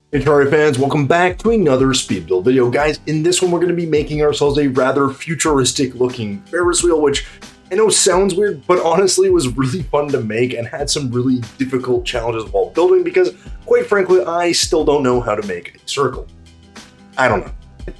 Hey Terraria fans, welcome back to another speed build video. Guys, in this one we're going to be making ourselves a rather futuristic looking Ferris wheel, which I know sounds weird, but honestly was really fun to make and had some really difficult challenges while building because, quite frankly, I still don't know how to make a circle. I don't know.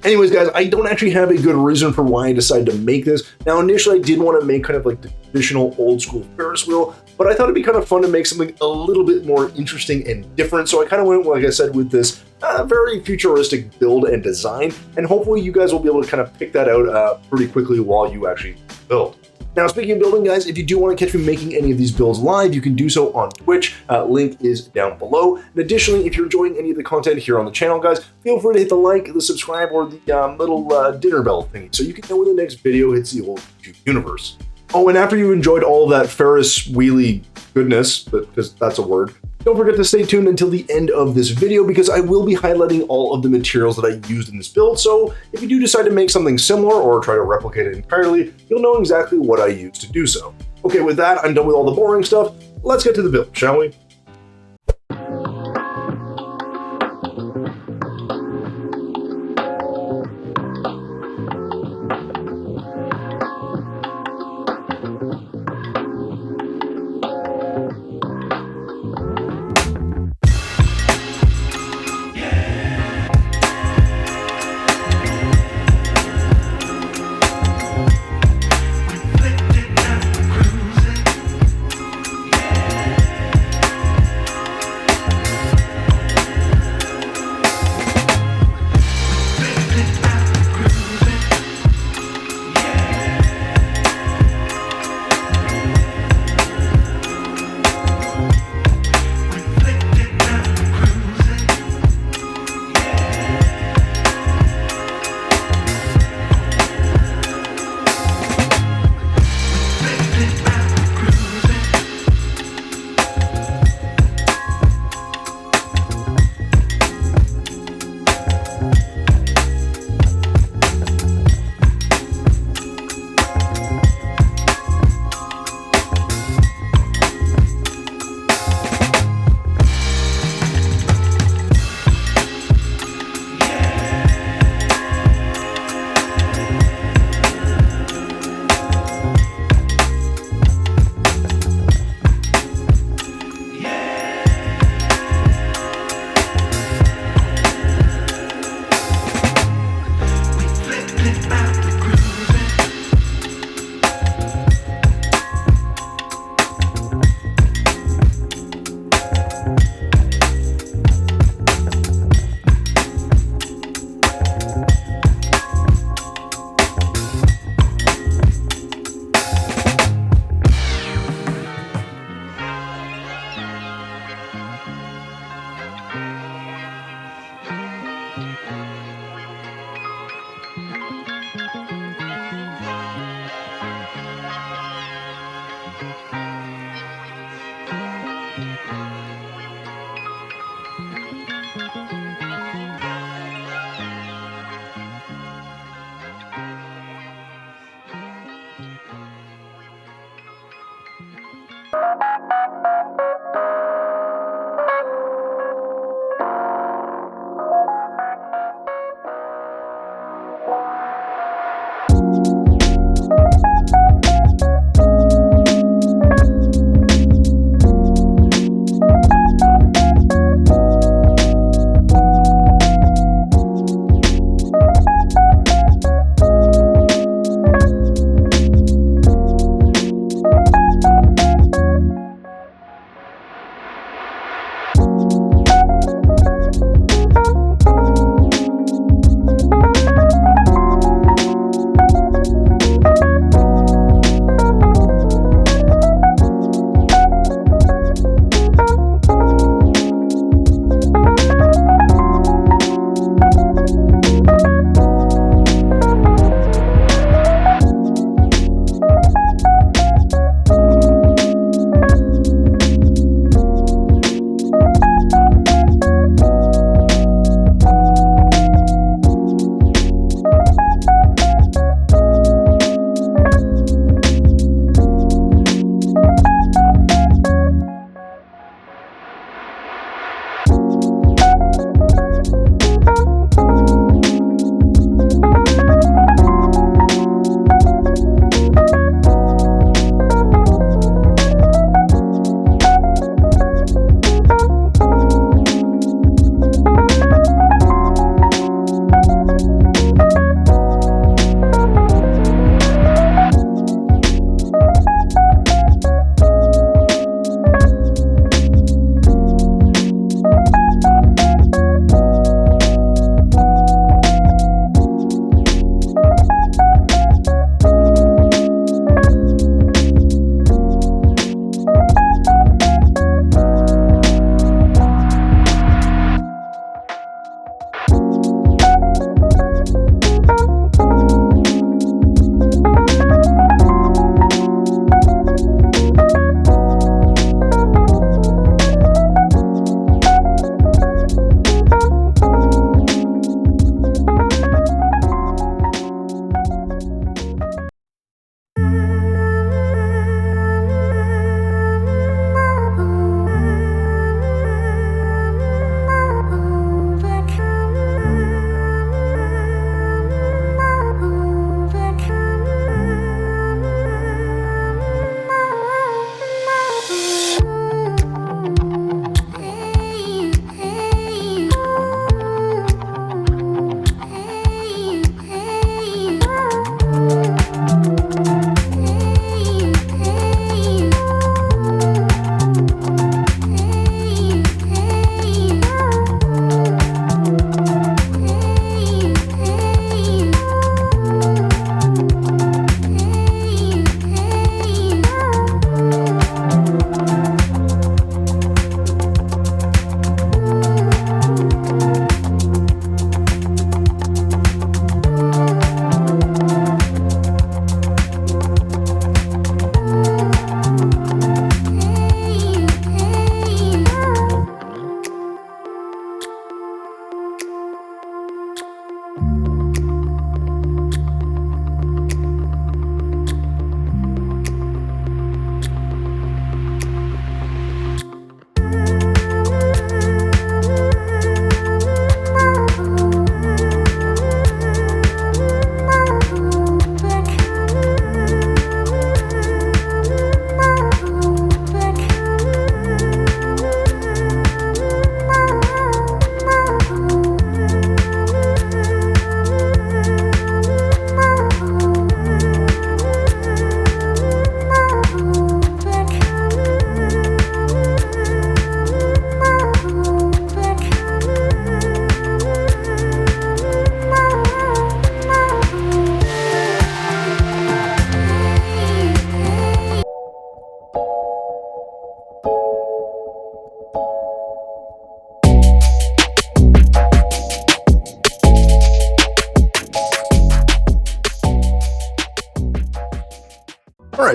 Anyways, guys, I don't actually have a good reason for why I decided to make this. Now, initially, I did want to make kind of like the traditional old school Ferris wheel, but I thought it'd be kind of fun to make something a little bit more interesting and different. So I kind of went, like I said, with this very futuristic build and design, and hopefully you guys will be able to kind of pick that out pretty quickly while you actually build. Now, speaking of building, guys, if you do want to catch me making any of these builds live, you can do so on Twitch. Link is down below. And additionally, if you're enjoying any of the content here on the channel, guys, feel free to hit the like, the subscribe, or the little dinner bell thingy so you can know when the next video hits the old YouTube universe. Oh, and after you enjoyed all of that Ferris wheelie goodness, because that's a word, don't forget to stay tuned until the end of this video because I will be highlighting all of the materials that I used in this build, so if you do decide to make something similar or try to replicate it entirely, you'll know exactly what I used to do so. Okay, with that, I'm done with all the boring stuff. Let's get to the build, shall we?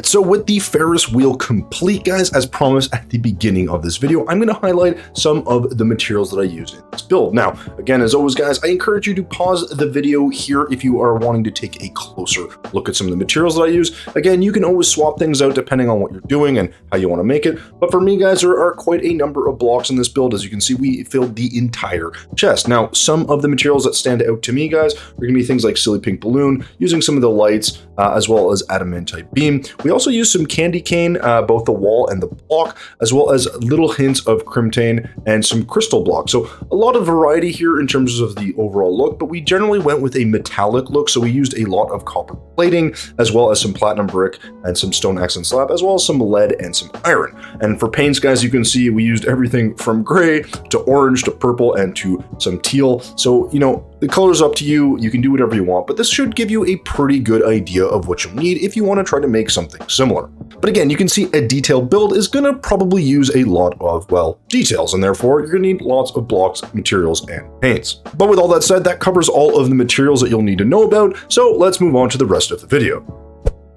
Alright, so with the Ferris wheel complete, guys, as promised at the beginning of this video, I'm going to highlight some of the materials that I used in this build. Now, again, as always, guys, I encourage you to pause the video here if you are wanting to take a closer look at some of the materials that I use. Again, you can always swap things out depending on what you're doing and how you want to make it. But for me, guys, there are quite a number of blocks in this build. As you can see, we filled the entire chest. Now, some of the materials that stand out to me, guys, are going to be things like silly pink balloon, using some of the lights, as well as adamantite beam. We also use some candy cane, both the wall and the block, as well as little hints of crimtane and some crystal blocks. So a lot of variety here in terms of the overall look, but we generally went with a metallic look. So we used a lot of copper plating, as well as some platinum brick and some stone accent slab, as well as some lead and some iron. And for paints, guys, you can see we used everything from gray to orange to purple and to some teal. So, you know, the color's up to you. You can do whatever you want, but this should give you a pretty good idea of what you'll need if you want to try to make something similar. But again, you can see a detailed build is going to probably use a lot of, well, details, and therefore you're going to need lots of blocks, materials, and paints. But with all that said, that covers all of the materials that you'll need to know about, so let's move on to the rest of the video.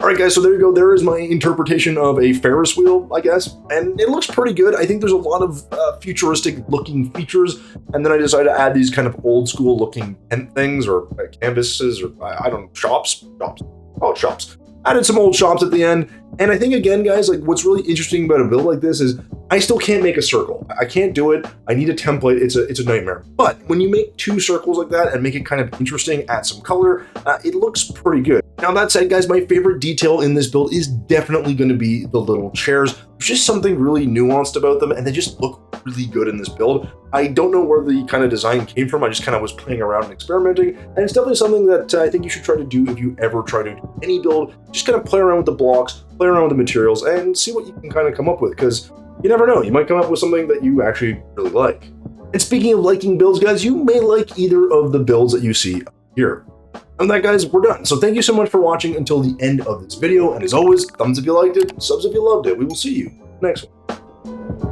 Alright guys, so there you go. There is my interpretation of a Ferris wheel, I guess, and it looks pretty good. I think there's a lot of futuristic looking features, and then I decided to add these kind of old school looking tent things or canvases or I don't know, shops. Added some old shops at the end, and I think again, guys, like what's really interesting about a build like this is I still can't make a circle. I can't do it. I need a template. It's a nightmare. But when you make two circles like that and make it kind of interesting, add some color, it looks pretty good. Now that said, guys, my favorite detail in this build is definitely going to be the little chairs. There's just something really nuanced about them, and they just look really good in this build. I don't know where the kind of design came from. I just kind of was playing around and experimenting, and it's definitely something that I think you should try to do if you ever try to do any build. Just kind of play around with the blocks, play around with the materials, and see what you can kind of come up with, because you never know. You might come up with something that you actually really like. And speaking of liking builds, guys, you may like either of the builds that you see here. And that, guys, we're done. So thank you so much for watching until the end of this video. And as always, thumbs if you liked it, subs if you loved it. We will see you next one.